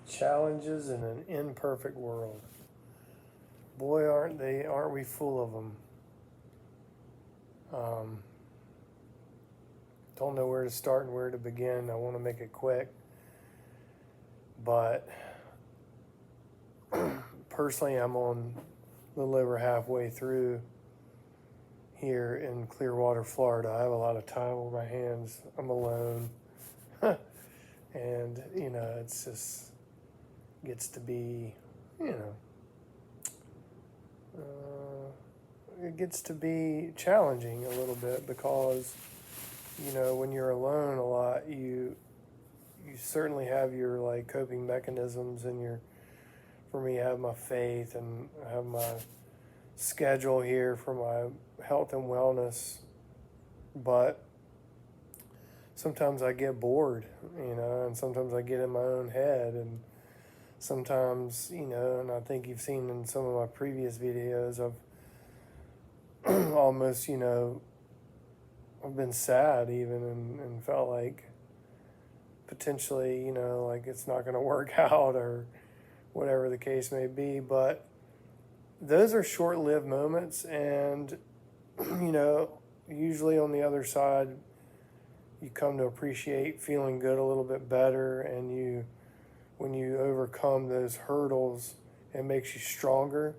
Challenges in an imperfect world. Boy, aren't we full of them. Um, don't know where to start and where to begin. I want to make it quick. But personally, I'm on a little over halfway through here in Clearwater, Florida. I have a lot of time on my hands. I'm alone. And, it's just gets to be, it gets to be challenging a little bit because, when you're alone a lot, you certainly have your like coping mechanisms and for me, I have my faith and I have my schedule here for my health and wellness, but sometimes I get bored, and sometimes I get in my own head, and sometimes, and I think you've seen in some of my previous videos, I've almost, I've been sad even and felt like potentially, like it's not going to work out or whatever the case may be. But those are short-lived moments, and, usually on the other side, you come to appreciate feeling good a little bit better, and when you overcome those hurdles, it makes you stronger,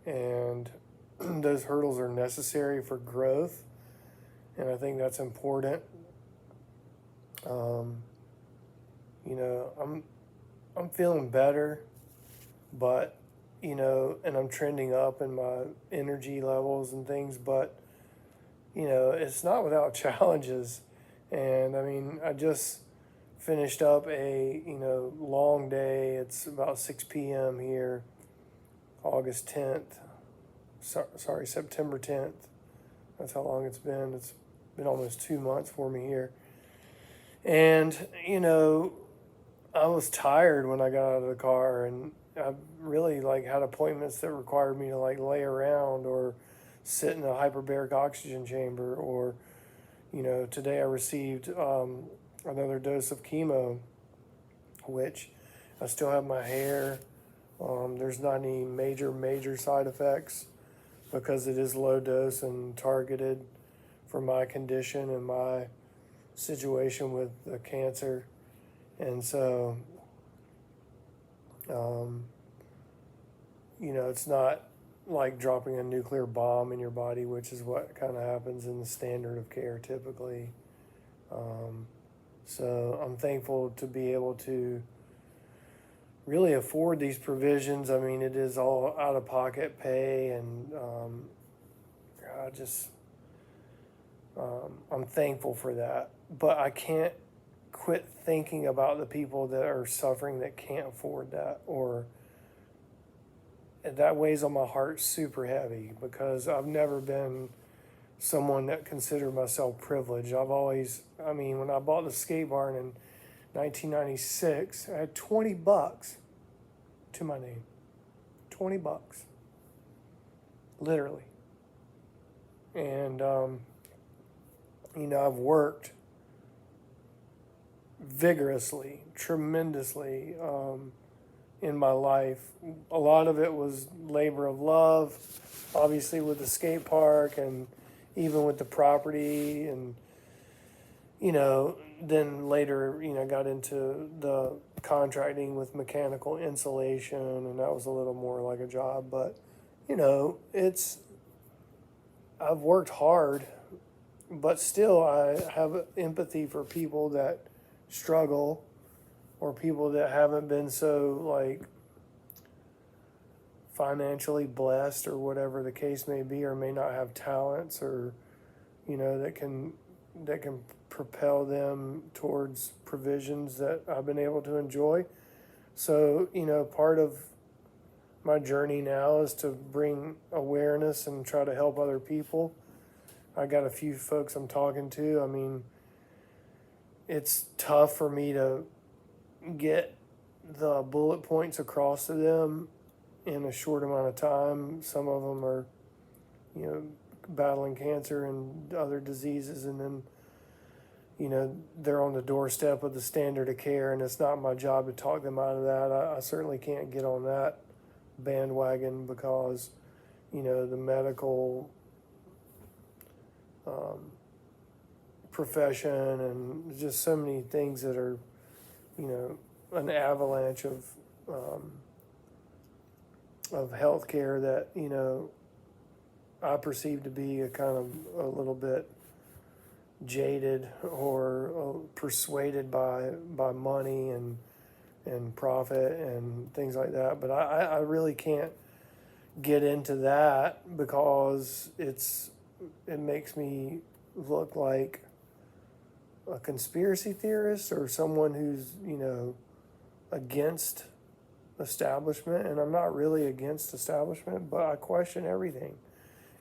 and those hurdles are necessary for growth, and I think that's important. Um, I'm feeling better, but and I'm trending up in my energy levels and things, but it's not without challenges. And I mean, I just finished up a long day. It's about 6 p.m. here, August 10th. Sorry, September 10th. That's how long it's been. It's been almost 2 months for me here. And, I was tired when I got out of the car, and I really like had appointments that required me to like lay around or sit in a hyperbaric oxygen chamber, or, today I received another dose of chemo, which I still have my hair. There's not any major side effects because it is low dose and targeted for my condition and my situation with the cancer. And so, it's not like dropping a nuclear bomb in your body, which is what kind of happens in the standard of care typically. So I'm thankful to be able to really afford these provisions. I mean, it is all out of pocket pay, and I'm thankful for that. But I can't quit thinking about the people that are suffering that can't afford that, or that weighs on my heart super heavy because I've never been someone that considered myself privileged. When I bought the skate barn in 1996, I had $20 to my name. $20, literally. And, I've worked vigorously, tremendously in my life. A lot of it was labor of love, obviously with the skate park and even with the property, and then later got into the contracting with mechanical insulation, and that was a little more like a job. But I've worked hard, but still I have empathy for people that struggle, or people that haven't been so like financially blessed, or whatever the case may be, or may not have talents, or that can propel them towards provisions that I've been able to enjoy. So part of my journey now is to bring awareness and try to help other people. I got a few folks I'm talking to. I mean, it's tough for me to get the bullet points across to them in a short amount of time. Some of them are, battling cancer and other diseases, and then they're on the doorstep of the standard of care, and it's not my job to talk them out of that. I certainly can't get on that bandwagon because, the medical profession and just so many things that are, an avalanche of healthcare that, I perceive to be a kind of a little bit jaded or persuaded by money and profit and things like that. But I really can't get into that because it makes me look like a conspiracy theorist or someone who's, against establishment. And I'm not really against establishment, but I question everything.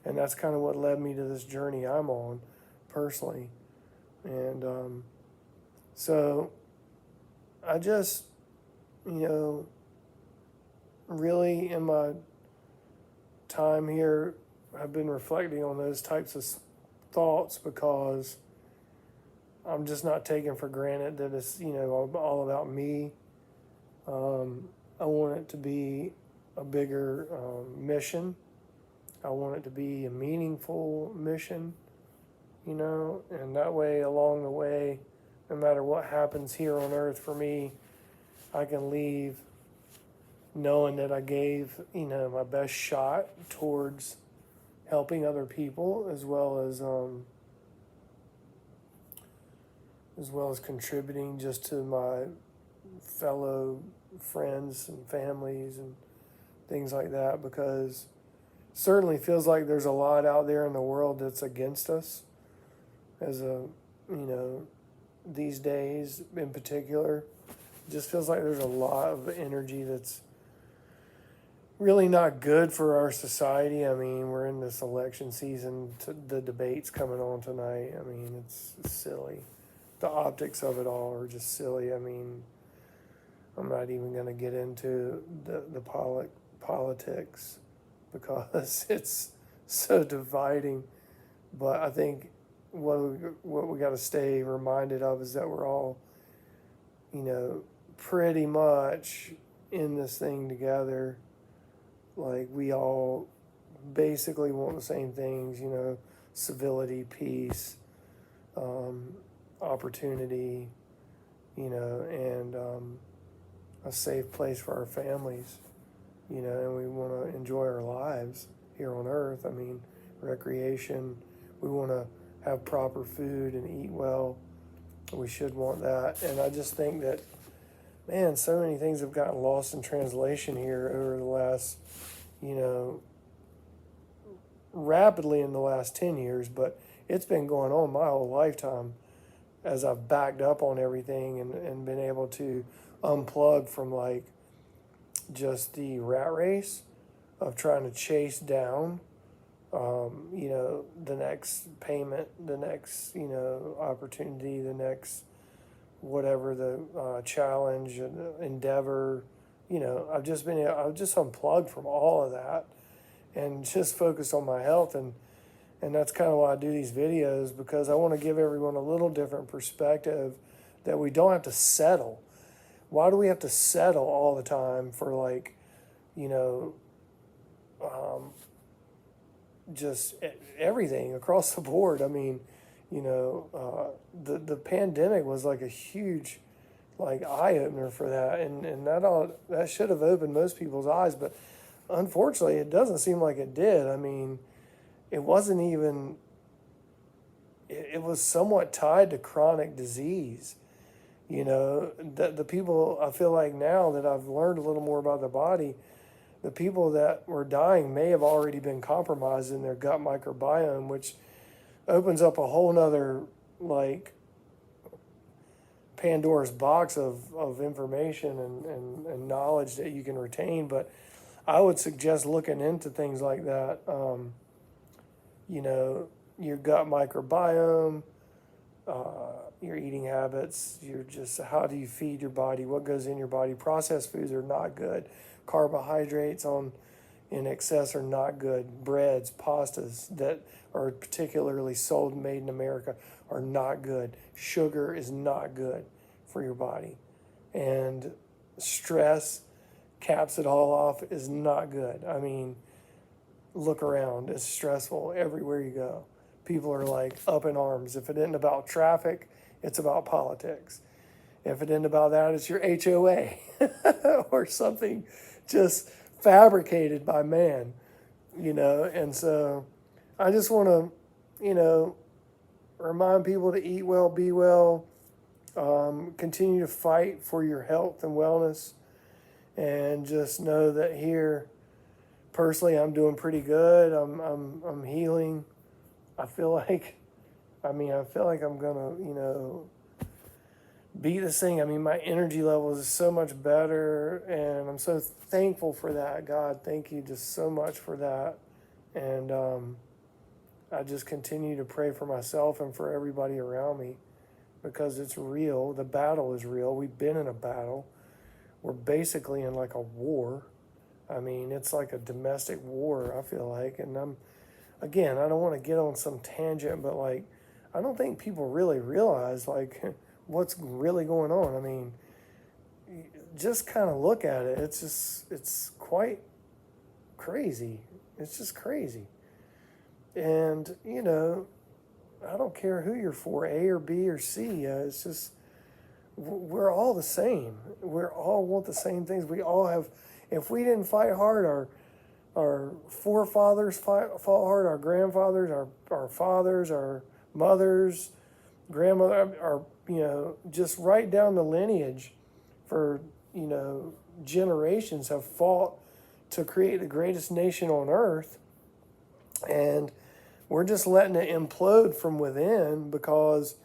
And that's kind of what led me to this journey I'm on personally. And so I just, really in my time here, I've been reflecting on those types of thoughts because I'm just not taking for granted that it's, all about me. I want it to be a bigger mission. I want it to be a meaningful mission, and that way, along the way, no matter what happens here on earth for me, I can leave knowing that I gave, my best shot towards helping other people as well as contributing just to my fellow friends and families and things like that, because certainly feels like there's a lot out there in the world that's against us these days in particular. It just feels like there's a lot of energy that's really not good for our society. I mean, we're in this election season, the debates coming on tonight. I mean, it's silly. The optics of it all are just silly. I mean, I'm not even going to get into the politics because it's so dividing. But I think what we got to stay reminded of is that we're all, pretty much in this thing together. Like, we all basically want the same things, civility, peace, opportunity, and a safe place for our families, and we want to enjoy our lives here on earth. I mean, recreation, we want to have proper food and eat well. We should want that. And I just think that, man, so many things have gotten lost in translation here over the last, rapidly in the last 10 years, but it's been going on my whole lifetime as I've backed up on everything and been able to unplug from like just the rat race of trying to chase down, the next payment, the next, opportunity, the next whatever the challenge and endeavor. I've just unplugged from all of that and just focus on my health. And that's kind of why I do these videos, because I want to give everyone a little different perspective that we don't have to settle. Why do we have to settle all the time for like, just everything across the board? I mean, the pandemic was like a huge like eye opener for that, and that should have opened most people's eyes, but unfortunately it doesn't seem like it did. I mean, it wasn't even, it was somewhat tied to chronic disease. The people, I feel like now that I've learned a little more about the body, the people that were dying may have already been compromised in their gut microbiome, which opens up a whole nother like Pandora's box of information and knowledge that you can retain. But I would suggest looking into things like that. Your gut microbiome, your eating habits, how do you feed your body, what goes in your body. Processed foods are not good. Carbohydrates in excess are not good. Breads, pastas that are particularly sold and made in America, are not good. Sugar is not good for your body. And stress caps it all off is not good. I mean, look around. It's stressful everywhere you go. People are like up in arms. If it isn't about traffic, it's about politics. If it isn't about that, it's your HOA or something just fabricated by man, And so I just want to, remind people to eat well, be well, continue to fight for your health and wellness, and just know that here, personally, I'm doing pretty good. I'm healing. I feel like, I'm gonna, beat this thing. I mean, my energy levels is so much better, and I'm so thankful for that. God, thank you just so much for that. And I just continue to pray for myself and for everybody around me, because it's real. The battle is real. We've been in a battle. We're basically in like a war. I mean, it's like a domestic war, I feel like. And I don't want to get on some tangent, but like, I don't think people really realize like what's really going on. I mean, just kind of look at it. It's quite crazy. It's just crazy. And, I don't care who you're for, A or B or C. It's just, we're all the same. We all want the same things. We all have, if we didn't fight hard, our forefathers fought hard, our grandfathers, our fathers, our mothers, grandmother, just right down the lineage for, generations have fought to create the greatest nation on earth. And we're just letting it implode from within because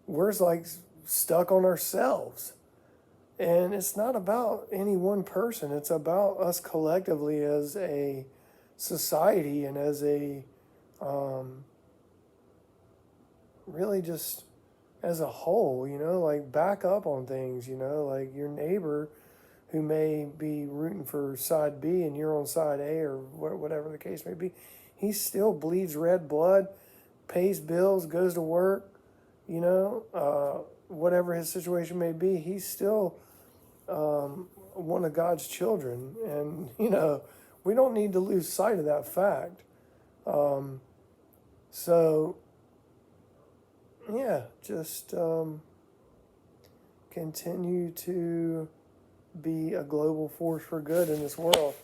we're like stuck on ourselves. And it's not about any one person. It's about us collectively as a society and as a, really just as a whole, like back up on things, like your neighbor who may be rooting for side B and you're on side A or whatever the case may be. He still bleeds red blood, pays bills, goes to work, whatever his situation may be. He's still one of God's children. And, we don't need to lose sight of that fact. So, yeah, just continue to be a global force for good in this world,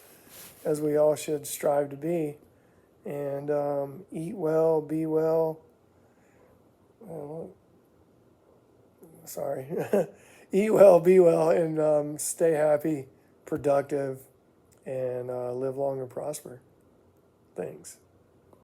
as we all should strive to be. And eat well, be well. Sorry. Eat well, be well, and stay happy, productive, and live long and prosper. Thanks.